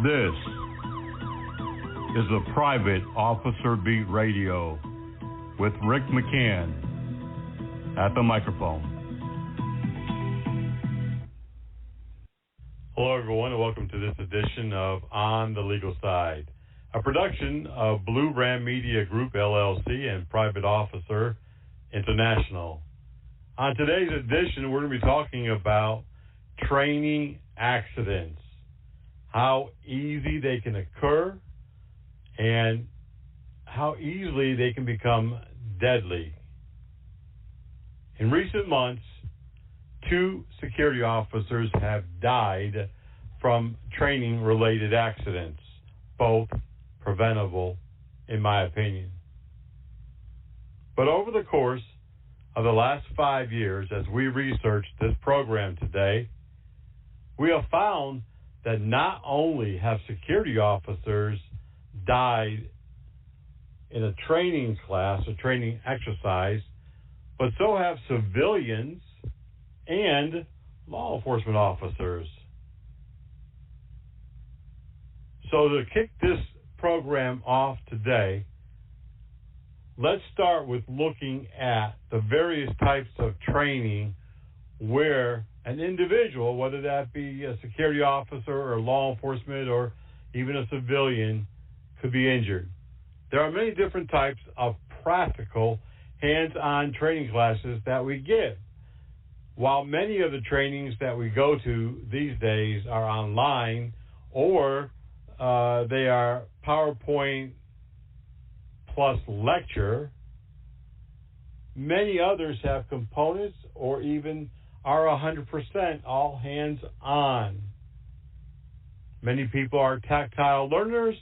This is the Private Officer Beat Radio with Rick McCann at the microphone. Hello, everyone, and welcome to this edition of On the Legal Side, a production of Blue Ram Media Group, LLC, and Private Officer International. On today's edition, we're going to be talking about training accidents, how easy they can occur, and how easily they can become deadly. In recent months, 2 security officers have died from training-related accidents, both preventable, in my opinion. But over the course of the last 5 years, as we researched this program today, we have found that not only have security officers died in a training class, a training exercise, but so have civilians and law enforcement officers. So to kick this program off today, let's start with looking at the various types of training where an individual, whether that be a security officer or law enforcement or even a civilian, could be injured. There are many different types of practical hands-on training classes that we give. While many of the trainings that we go to these days are online or they are PowerPoint plus lecture, many others have components or even are 100% all hands-on. Many people are tactile learners.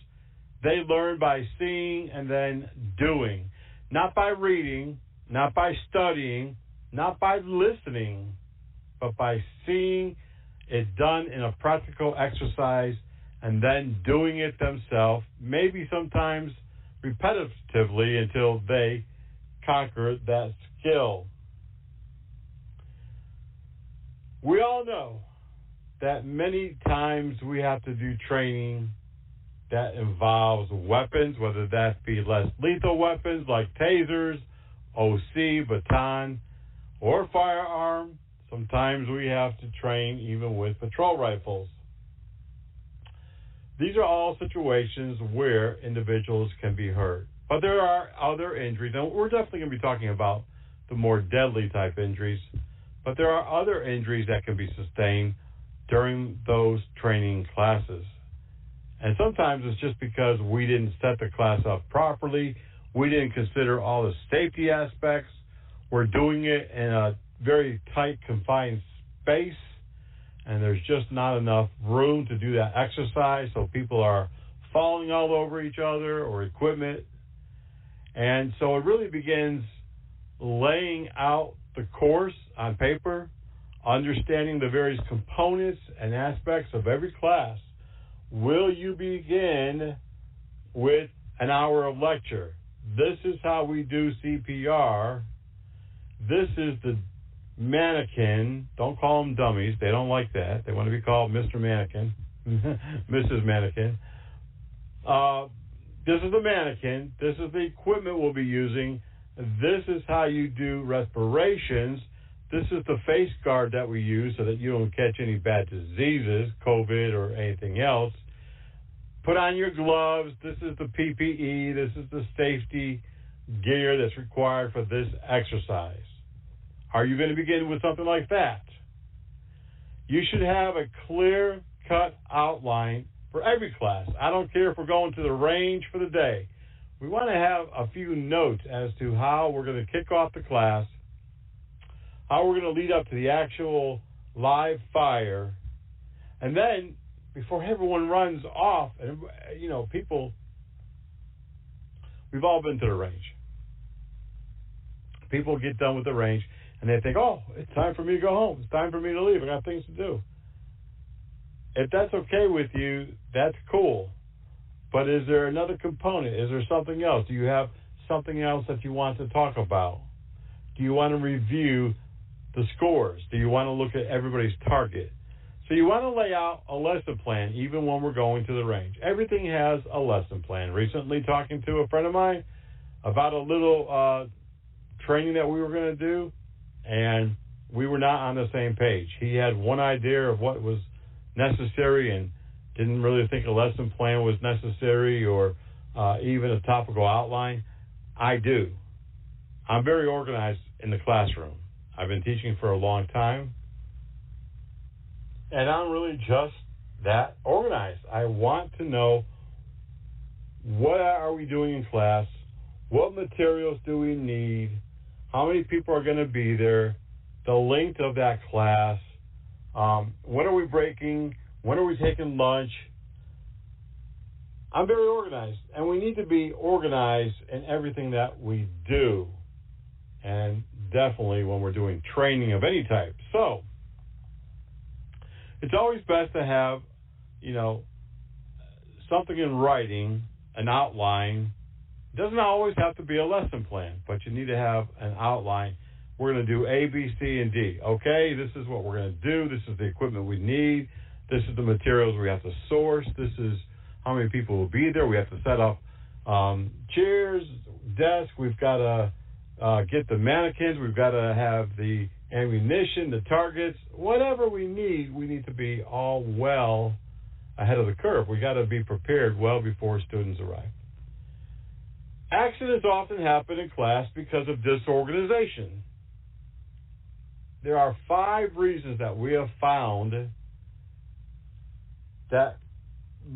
They learn by seeing and then doing, not by reading, not by studying, not by listening, but by seeing it done in a practical exercise and then doing it themselves, maybe sometimes repetitively until they conquer that skill. We all know that many times we have to do training that involves weapons, whether that be less lethal weapons like tasers, OC, baton, or firearm. Sometimes we have to train even with patrol rifles. These are all situations where individuals can be hurt. But there are other injuries, and we're definitely going to be talking about the more deadly type injuries, but there are other injuries that can be sustained during those training classes. And sometimes it's just because we didn't set the class up properly, we didn't consider all the safety aspects, we're doing it in a very tight, confined space, and there's just not enough room to do that exercise, so people are falling all over each other or equipment. And so it really begins laying out the course on paper, understanding the various components and aspects of every class. Will you begin with an hour of lecture? This is how we do CPR. This is the mannequin. Don't call them dummies. They don't like that. They want to be called Mr. Mannequin, Mrs. Mannequin. This is the mannequin. This is the equipment we'll be using. This is how you do respirations. This is the face guard that we use so that you don't catch any bad diseases, COVID or anything else. Put on your gloves. This is the PPE. This is the safety gear that's required for this exercise. Are you going to begin with something like that? You should have a clear-cut outline for every class. I don't care if we're going to the range for the day. We want to have a few notes as to how we're going to kick off the class, how we're going to lead up to the actual live fire, and then before everyone runs off, and people, we've all been to the range. People get done with the range, and they think, oh, it's time for me to go home. It's time for me to leave. I got things to do. If that's okay with you, that's cool. But is there another component? Is there something else? Do you have something else that you want to talk about? Do you want to review the scores? Do you want to look at everybody's target? So you want to lay out a lesson plan even when we're going to the range. Everything has a lesson plan. Recently talking to a friend of mine about a little training that we were going to do, and we were not on the same page. He had one idea of what was necessary and didn't really think a lesson plan was necessary or even a topical outline. I do. I'm very organized in the classroom. I've been teaching for a long time, and I'm really just that organized. I want to know, what are we doing in class? What materials do we need? How many people are going to be there? The length of that class. When are we breaking? When are we taking lunch? I'm very organized, and we need to be organized in everything that we do, and definitely when we're doing training of any type. So it's always best to have, something in writing, an outline. It doesn't always have to be a lesson plan, but you need to have an outline. We're going to do A, B, C, and D. Okay, this is what we're going to do. This is the equipment we need. This is the materials we have to source. This is how many people will be there. We have to set up chairs, desks. We've got to get the mannequins. We've got to have the ammunition, the targets, whatever we need to be all well ahead of the curve. We got to be prepared well before students arrive. Accidents often happen in class because of disorganization. There are 5 reasons that we have found that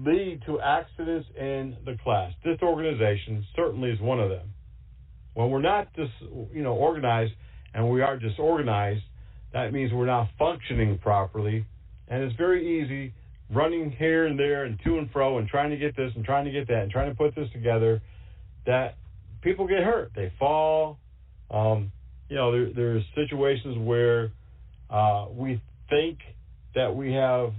lead to accidents in the class. Disorganization certainly is one of them. When we're not organized and we are disorganized, that means we're not functioning properly, and it's very easy running here and there and to and fro and trying to get this and trying to get that and trying to put this together, that people get hurt. They fall. There's situations where we think that we have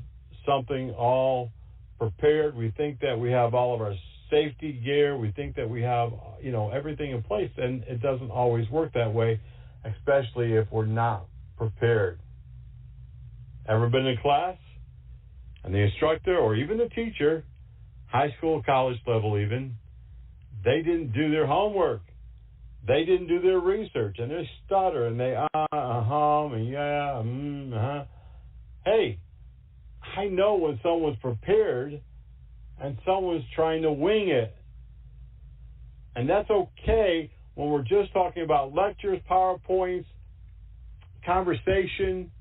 something all prepared. We think that we have all of our safety gear. We think that we have, everything in place, and it doesn't always work that way, especially if we're not prepared. Ever been in class and the instructor or even the teacher, high school, college level even, they didn't do their homework. They didn't do their research, and they stutter, and they and yeah, Hey, I know when someone's prepared and someone's trying to wing it. And that's okay when we're just talking about lectures, PowerPoints, conversation.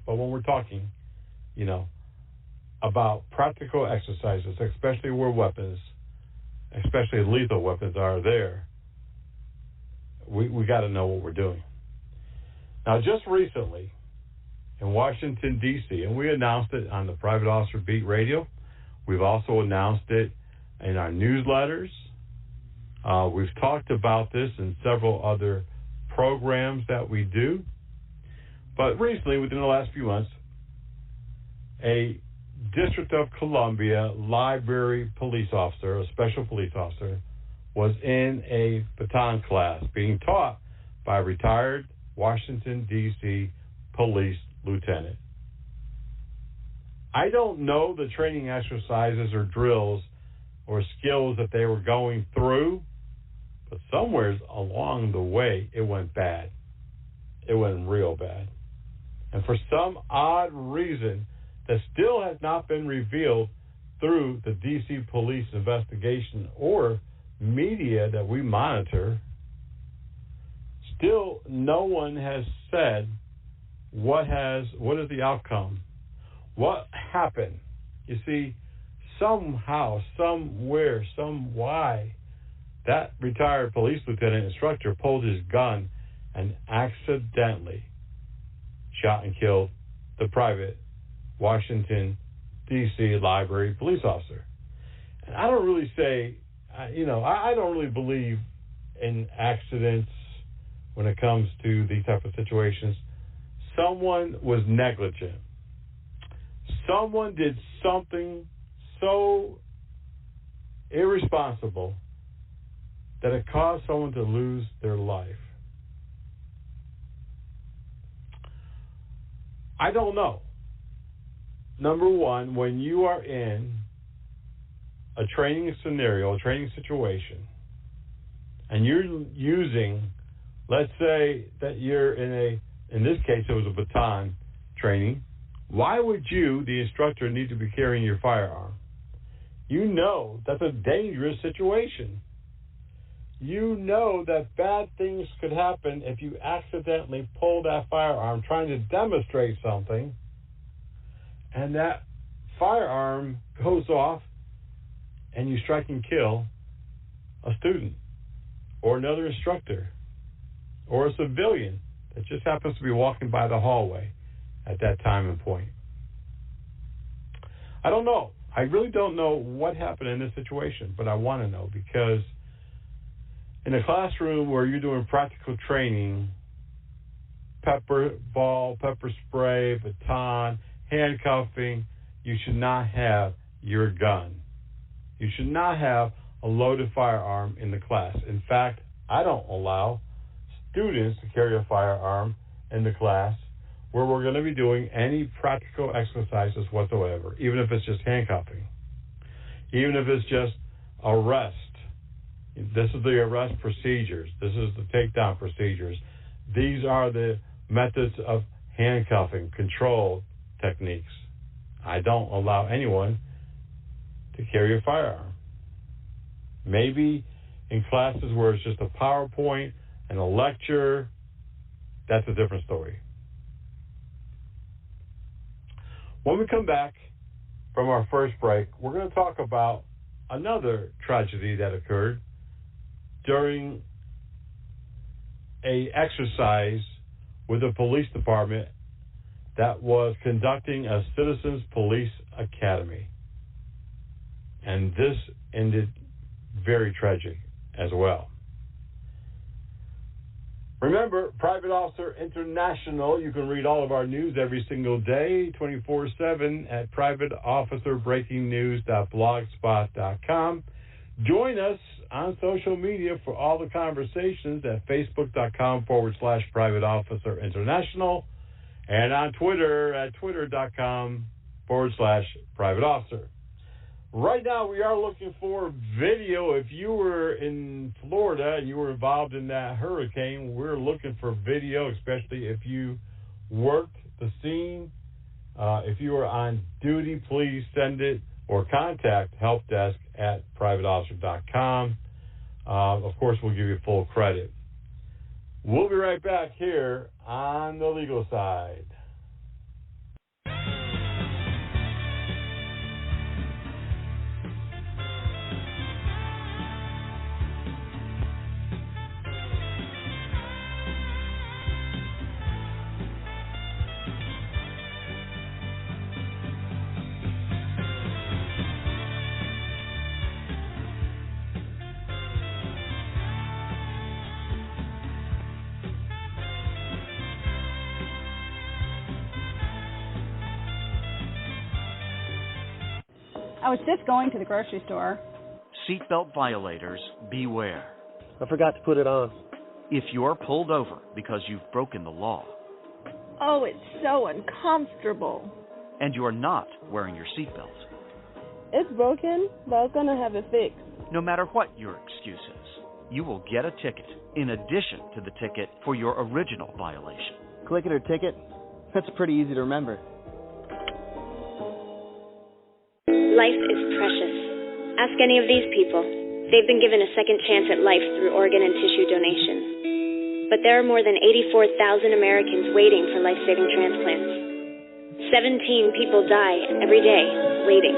But when we're talking, about practical exercises, especially where weapons, especially lethal weapons, are there, we got to know what we're doing. Now, just recently in Washington, D.C., and we announced it on the Private Officer Beat Radio. We've also announced it in our newsletters. We've talked about this in several other programs that we do. But recently, within the last few months, a District of Columbia library police officer, a special police officer, was in a baton class being taught by a retired Washington, D.C. police lieutenant. I don't know the training exercises or drills or skills that they were going through, but somewhere along the way, it went bad. It went real bad. And for some odd reason that still has not been revealed through the D.C. police investigation or media that we monitor, still no one has said what is the outcome, what happened. You see, somehow, somewhere, some why, that retired police lieutenant instructor pulled his gun and accidentally shot and killed the private Washington, D.C. library police officer. And I don't really say, I don't really believe in accidents when it comes to these type of situations. Someone was negligent. Someone did something so irresponsible that it caused someone to lose their life. I don't know. Number one, when you are in a training scenario, a training situation, and you're using, let's say that you're in this case, it was a baton training, why would you, the instructor, need to be carrying your firearm? You know that's a dangerous situation. You know that bad things could happen if you accidentally pull that firearm trying to demonstrate something, and that firearm goes off and you strike and kill a student or another instructor or a civilian that just happens to be walking by the hallway at that time and point. I don't know. I really don't know what happened in this situation, but I want to know, because in a classroom where you're doing practical training, pepper ball, pepper spray, baton, handcuffing, you should not have your gun. You should not have a loaded firearm in the class. In fact, I don't allow students to carry a firearm in the class where we're going to be doing any practical exercises whatsoever, even if it's just handcuffing, even if it's just arrest. This is the arrest procedures. This is the takedown procedures. These are the methods of handcuffing, control techniques. I don't allow anyone to carry a firearm. Maybe in classes where it's just a PowerPoint and a lecture, that's a different story. When we come back from our first break, we're going to talk about another tragedy that occurred during an exercise with the police department that was conducting a Citizens Police Academy. And this ended very tragic as well. Remember, Private Officer International, you can read all of our news every single day, 24/7 at privateofficerbreakingnews.blogspot.com. Join us on social media for all the conversations at facebook.com/Private Officer International and on Twitter at twitter.com/Private Officer. Right now, we are looking for video. If you were in Florida and you were involved in that hurricane, we're looking for video, especially if you worked the scene. If you were on duty, please send it or contact helpdesk@privateofficer.com. Of course, we'll give you full credit. We'll be right back here on the legal side. I was just going to the grocery store. Seatbelt violators, beware. I forgot to put it on. If you're pulled over because you've broken the law. Oh, it's so uncomfortable. And you're not wearing your seatbelt. It's broken, but I was going to have it fixed. No matter what your excuse is, you will get a ticket in addition to the ticket for your original violation. Click it or ticket? That's pretty easy to remember. Life is precious. Ask any of these people. They've been given a second chance at life through organ and tissue donation. But there are more than 84,000 Americans waiting for life-saving transplants. 17 people die every day waiting.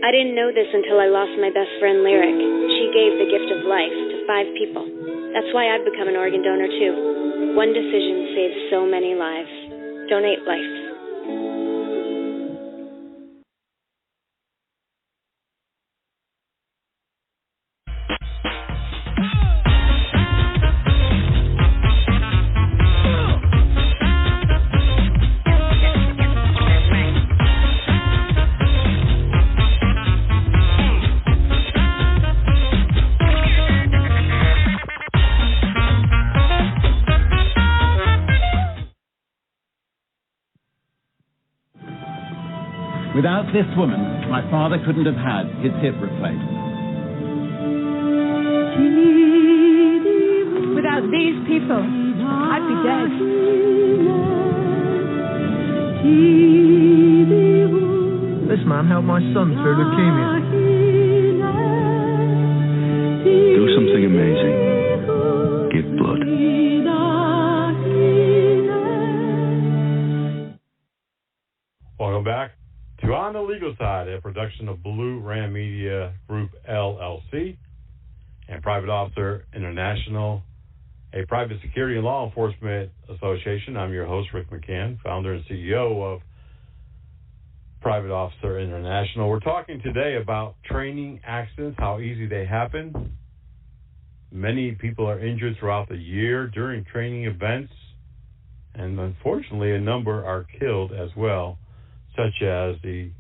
I didn't know this until I lost my best friend, Lyric. She gave the gift of life to 5 people. That's why I've become an organ donor, too. One decision saves so many lives. Donate life. Without this woman, my father couldn't have had his hip replaced. Without these people, I'd be dead. This man helped my son through leukemia. Do something amazing. Give blood. Welcome back to On the Legal Side, a production of Blue Ram Media Group, LLC, and Private Officer International, a private security and law enforcement association. I'm your host, Rick McCann, founder and CEO of Private Officer International. We're talking today about training accidents, how easy they happen. Many people are injured throughout the year during training events, and unfortunately a number are killed as well, such as the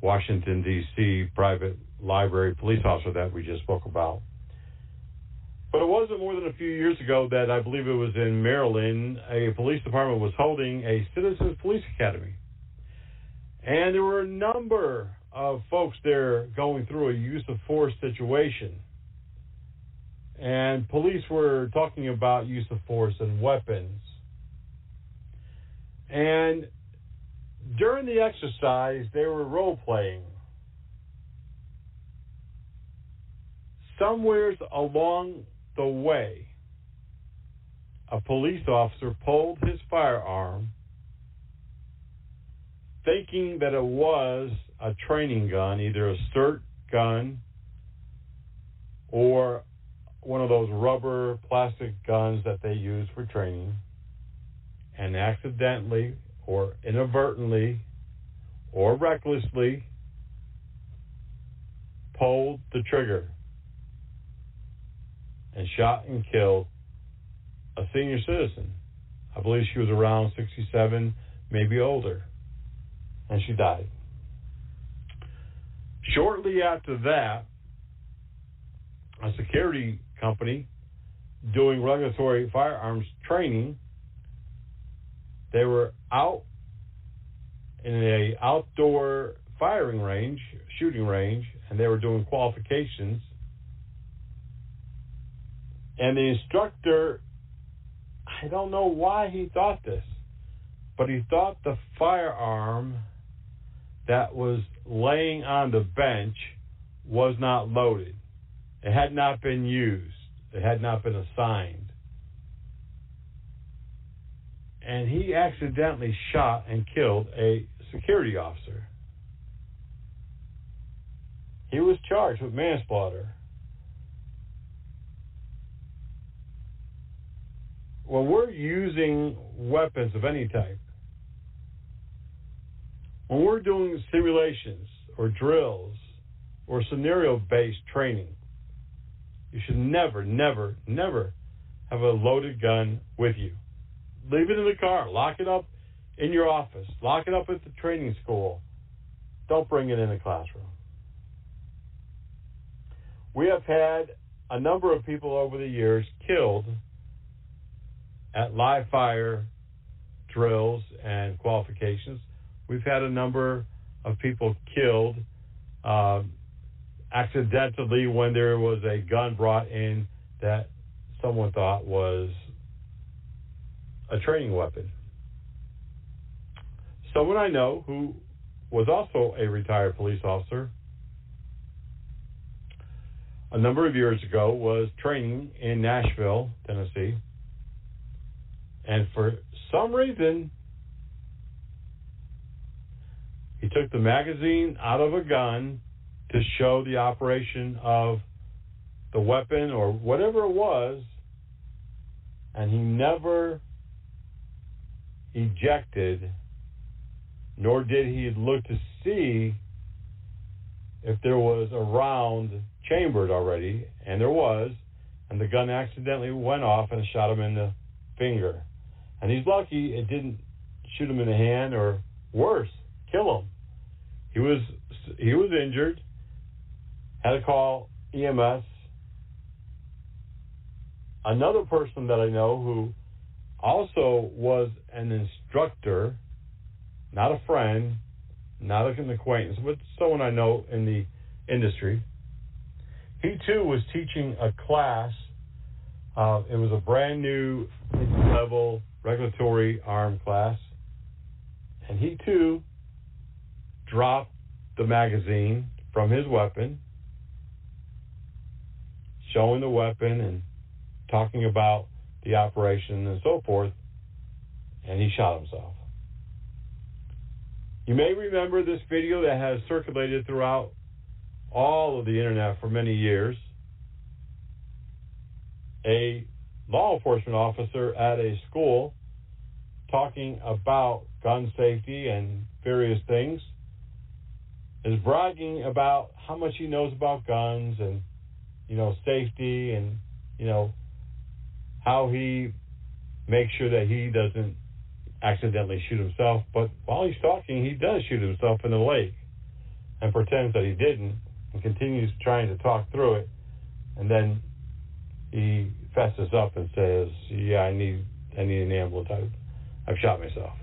Washington, D.C. private library police officer that we just spoke about. But it wasn't more than a few years ago that I believe it was in Maryland, a police department was holding a Citizens Police Academy. And there were a number of folks there going through a use of force situation. And police were talking about use of force and weapons. And during the exercise, they were role-playing. Somewhere along the way, a police officer pulled his firearm, thinking that it was a training gun, either a SIRT gun or one of those rubber plastic guns that they use for training, and accidentally or inadvertently or recklessly pulled the trigger and shot and killed a senior citizen. I believe she was around 67, maybe older, and she died. Shortly after that, a security company doing regulatory firearms training, they were out in an outdoor firing range, shooting range, and they were doing qualifications. And the instructor, I don't know why he thought this, but he thought the firearm that was laying on the bench was not loaded. It had not been used. It had not been assigned. And he accidentally shot and killed a security officer. He was charged with manslaughter. When we're using weapons of any type, when we're doing simulations or drills or scenario-based training, you should never, never, never have a loaded gun with you. Leave it in the car. Lock it up in your office. Lock it up at the training school. Don't bring it in the classroom. We have had a number of people over the years killed at live fire drills and qualifications. We've had a number of people killed accidentally when there was a gun brought in that someone thought was a training weapon. Someone I know who was also a retired police officer a number of years ago was training in Nashville, Tennessee, and for some reason he took the magazine out of a gun to show the operation of the weapon or whatever it was, and he never ejected, nor did he look to see if there was a round chambered already, and there was, and the gun accidentally went off and shot him in the finger. And he's lucky it didn't shoot him in the hand or worse, kill him. He was injured, had to call EMS. Another person that I know who also was an instructor, not a friend, not an acquaintance, but someone I know in the industry. He too was teaching a class. It was a brand new level regulatory arm class. And he too dropped the magazine from his weapon, showing the weapon and talking about the operation and so forth, and he shot himself. You may remember this video that has circulated throughout all of the internet for many years. A law enforcement officer at a school talking about gun safety and various things is bragging about how much he knows about guns and, safety and, how he makes sure that he doesn't accidentally shoot himself. But while he's talking, he does shoot himself in the leg and pretends that he didn't and continues trying to talk through it. And then he fesses up and says, yeah, I need an ambulance. I've shot myself.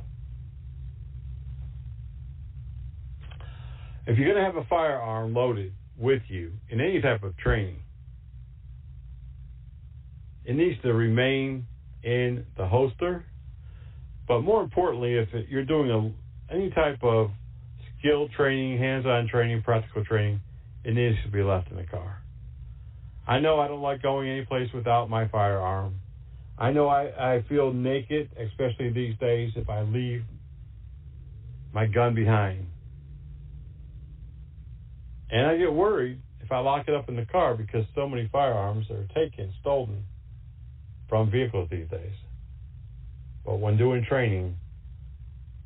If you're going to have a firearm loaded with you in any type of training, it needs to remain in the holster. But more importantly, if you're doing any type of skill training, hands-on training, practical training, it needs to be left in the car. I know I don't like going any place without my firearm. I know I feel naked, especially these days, if I leave my gun behind. And I get worried if I lock it up in the car because so many firearms are taken, stolen from vehicles these days. But when doing training,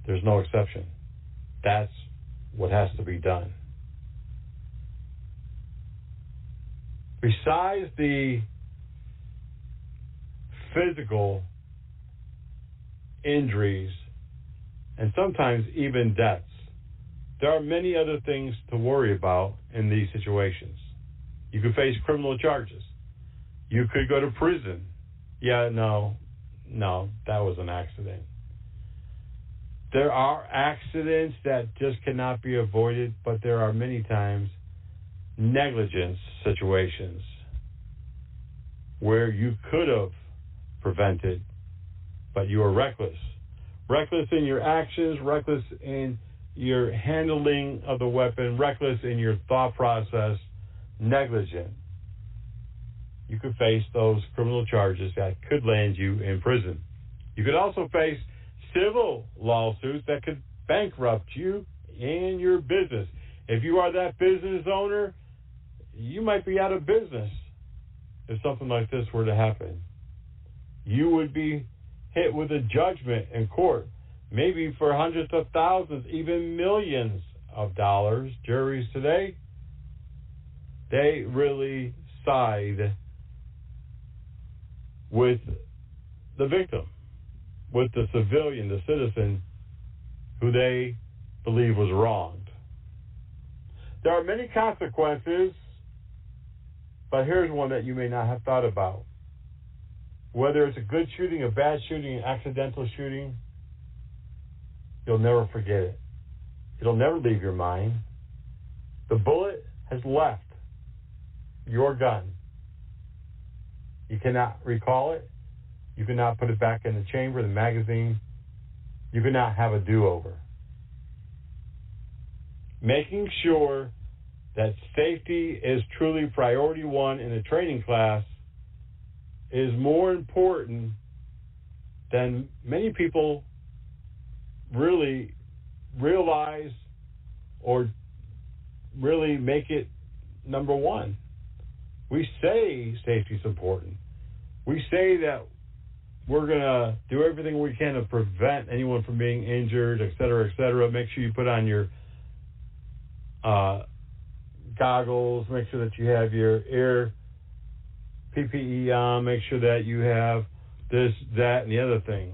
there's no exception. That's what has to be done. Besides the physical injuries and sometimes even deaths, there are many other things to worry about in these situations. You could face criminal charges. You could go to prison. No, that was an accident. There are accidents that just cannot be avoided, but there are many times negligence situations where you could have prevented, but you were reckless. Reckless in your actions, reckless in your handling of the weapon, reckless in your thought process, negligent. You could face those criminal charges that could land you in prison. You could also face civil lawsuits that could bankrupt you and your business. If you are that business owner, you might be out of business if something like this were to happen. You would be hit with a judgment in court, maybe for hundreds of thousands, even millions of dollars. Juries today, they really side with the victim, with the civilian, the citizen who they believe was wronged. There are many consequences, but here's one that you may not have thought about. Whether it's a good shooting, a bad shooting, an accidental shooting, you'll never forget it. It'll never leave your mind. The bullet has left your gun. You cannot recall it. You cannot put it back in the chamber, the magazine. You cannot have a do-over. Making sure that safety is truly priority one in a training class is more important than many people really realize or really make it number one. We say safety is important. We say that we're going to do everything we can to prevent anyone from being injured, et cetera, et cetera. Make sure you put on your goggles. Make sure that you have your ear PPE on. Make sure that you have this, that, and the other thing.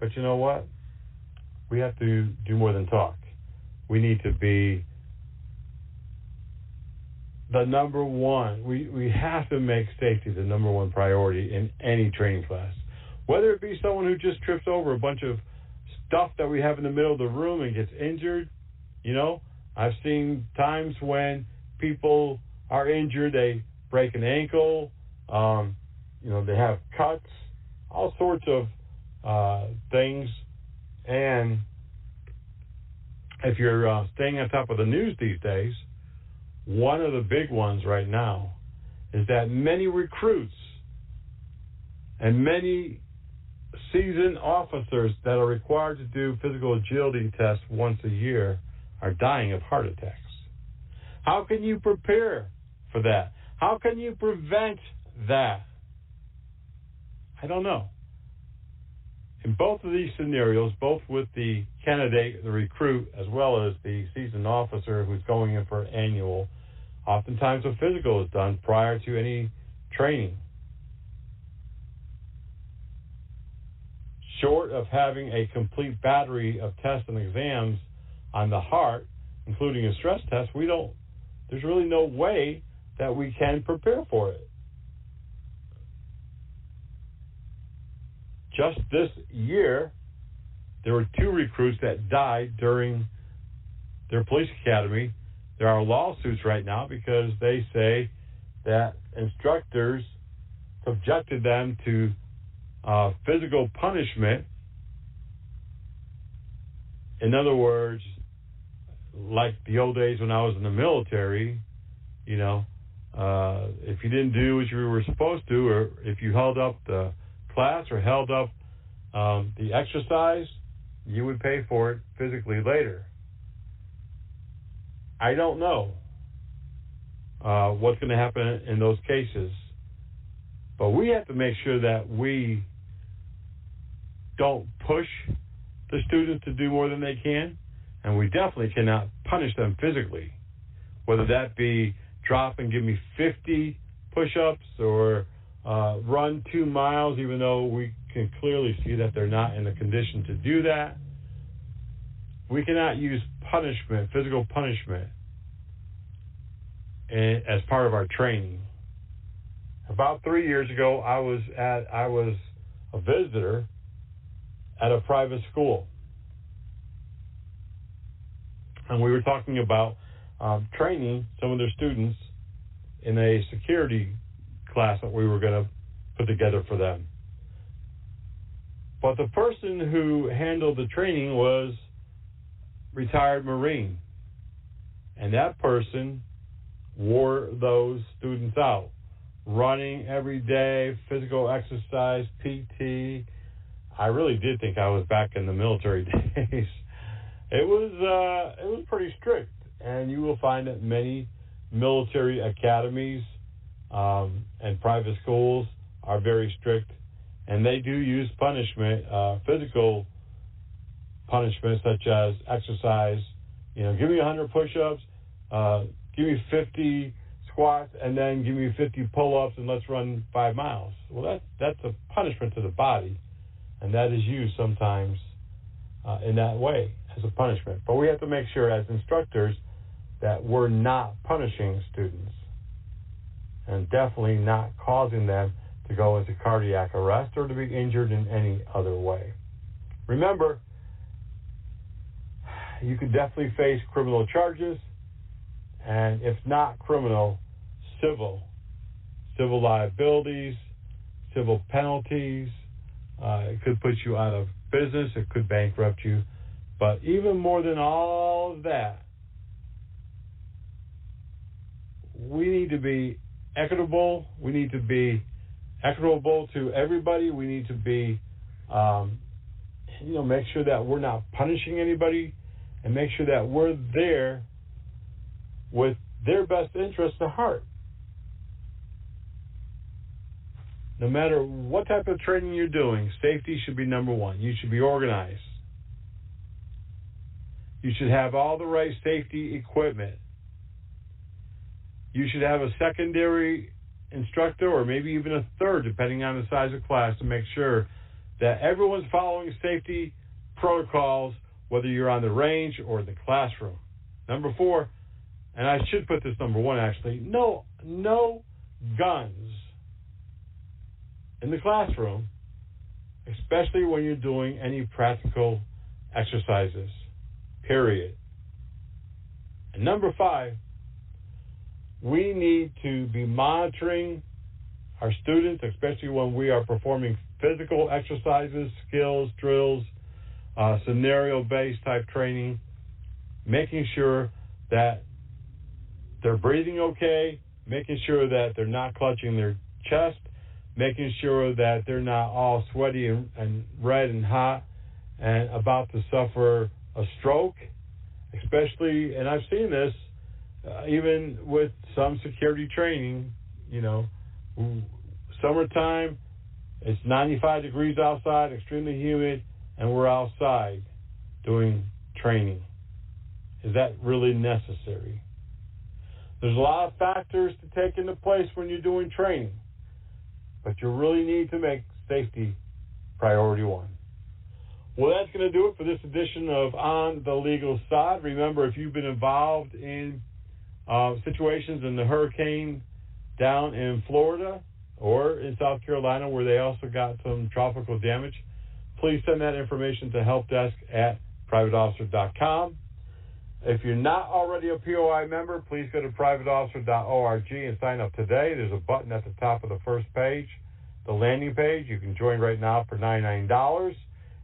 But you know what? We have to do more than talk. We need to be the number one. We have to make safety the number one priority in any training class. Whether it be someone who just trips over a bunch of stuff that we have in the middle of the room and gets injured, You know, I've seen times when people are injured, they break an ankle, they have cuts, all sorts of things. And if you're staying on top of the news these days, one of the big ones right now is that many recruits and many seasoned officers that are required to do physical agility tests once a year are dying of heart attacks. How can you prepare for that? How can you prevent that? I don't know. In both of these scenarios, both with the candidate, the recruit, as well as the seasoned officer who's going in for an annual, oftentimes a physical is done prior to any training. Short of having a complete battery of tests and exams on the heart, including a stress test, there's really no way that we can prepare for it. Just this year, there were 2 recruits that died during their police academy. There are lawsuits right now because they say that instructors subjected them to physical punishment. In other words, like the old days when I was in the military, if you didn't do what you were supposed to, or if you held up the class or held up the exercise, you would pay for it physically later. I don't know what's going to happen in those cases, but we have to make sure that we don't push the students to do more than they can, and we definitely cannot punish them physically, whether that be drop and give me 50 push-ups or run 2 miles, even though we can clearly see that they're not in the condition to do that. We cannot use punishment, physical punishment, as part of our training. About 3 years ago, I was a visitor at a private school, and we were talking about training some of their students in a security class that we were going to put together for them. But the person who handled the training was retired Marine, and that person wore those students out, running every day, physical exercise, PT. I really did think I was back in the military days. It was pretty strict, and you will find that many military academies and private schools are very strict, and they do use punishment, physical punishment, such as exercise. Give me 100 push-ups, give me 50 squats, and then give me 50 pull-ups, and let's run 5 miles. Well, that's a punishment to the body, and that is used sometimes in that way as a punishment. But we have to make sure as instructors that we're not punishing students and definitely not causing them to go into cardiac arrest or to be injured in any other way. Remember, you could definitely face criminal charges, and if not criminal, civil liabilities, civil penalties. It could put you out of business. It could bankrupt you. But even more than all of that, we need to be equitable. We need to be equitable to everybody. We need to be, make sure that we're not punishing anybody, and make sure that we're there with their best interests at heart. No matter what type of training you're doing, safety should be number one. You should be organized. You should have all the right safety equipment. You should have a secondary instructor, or maybe even a third, depending on the size of class, to make sure that everyone's following safety protocols, whether you're on the range or in the classroom. Number 4, and I should put this number 1 actually, no guns in the classroom, especially when you're doing any practical exercises, period. And number 5, we need to be monitoring our students, especially when we are performing physical exercises, skills, drills, scenario-based type training, making sure that they're breathing okay, making sure that they're not clutching their chest, making sure that they're not all sweaty and red and hot and about to suffer a stroke, especially, and I've seen this even with some security training, summertime, it's 95 degrees outside, extremely humid, and we're outside doing training. Is that really necessary? There's a lot of factors to take into place when you're doing training, but you really need to make safety priority 1. Well, that's going to do it for this edition of On the Legal Side. Remember, if you've been involved in situations in the hurricane down in Florida or in South Carolina where they also got some tropical damage, please send that information to helpdesk@privateofficer.com. If you're not already a POI member, please go to privateofficer.org and sign up today. There's a button at the top of the first page, the landing page. You can join right now for $99.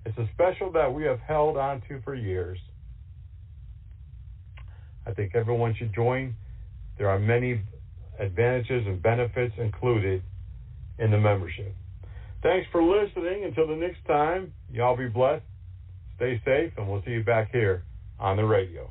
It's a special that we have held on to for years. I think everyone should join. There are many advantages and benefits included in the membership. Thanks for listening. Until the next time, y'all be blessed, stay safe, and we'll see you back here on the radio.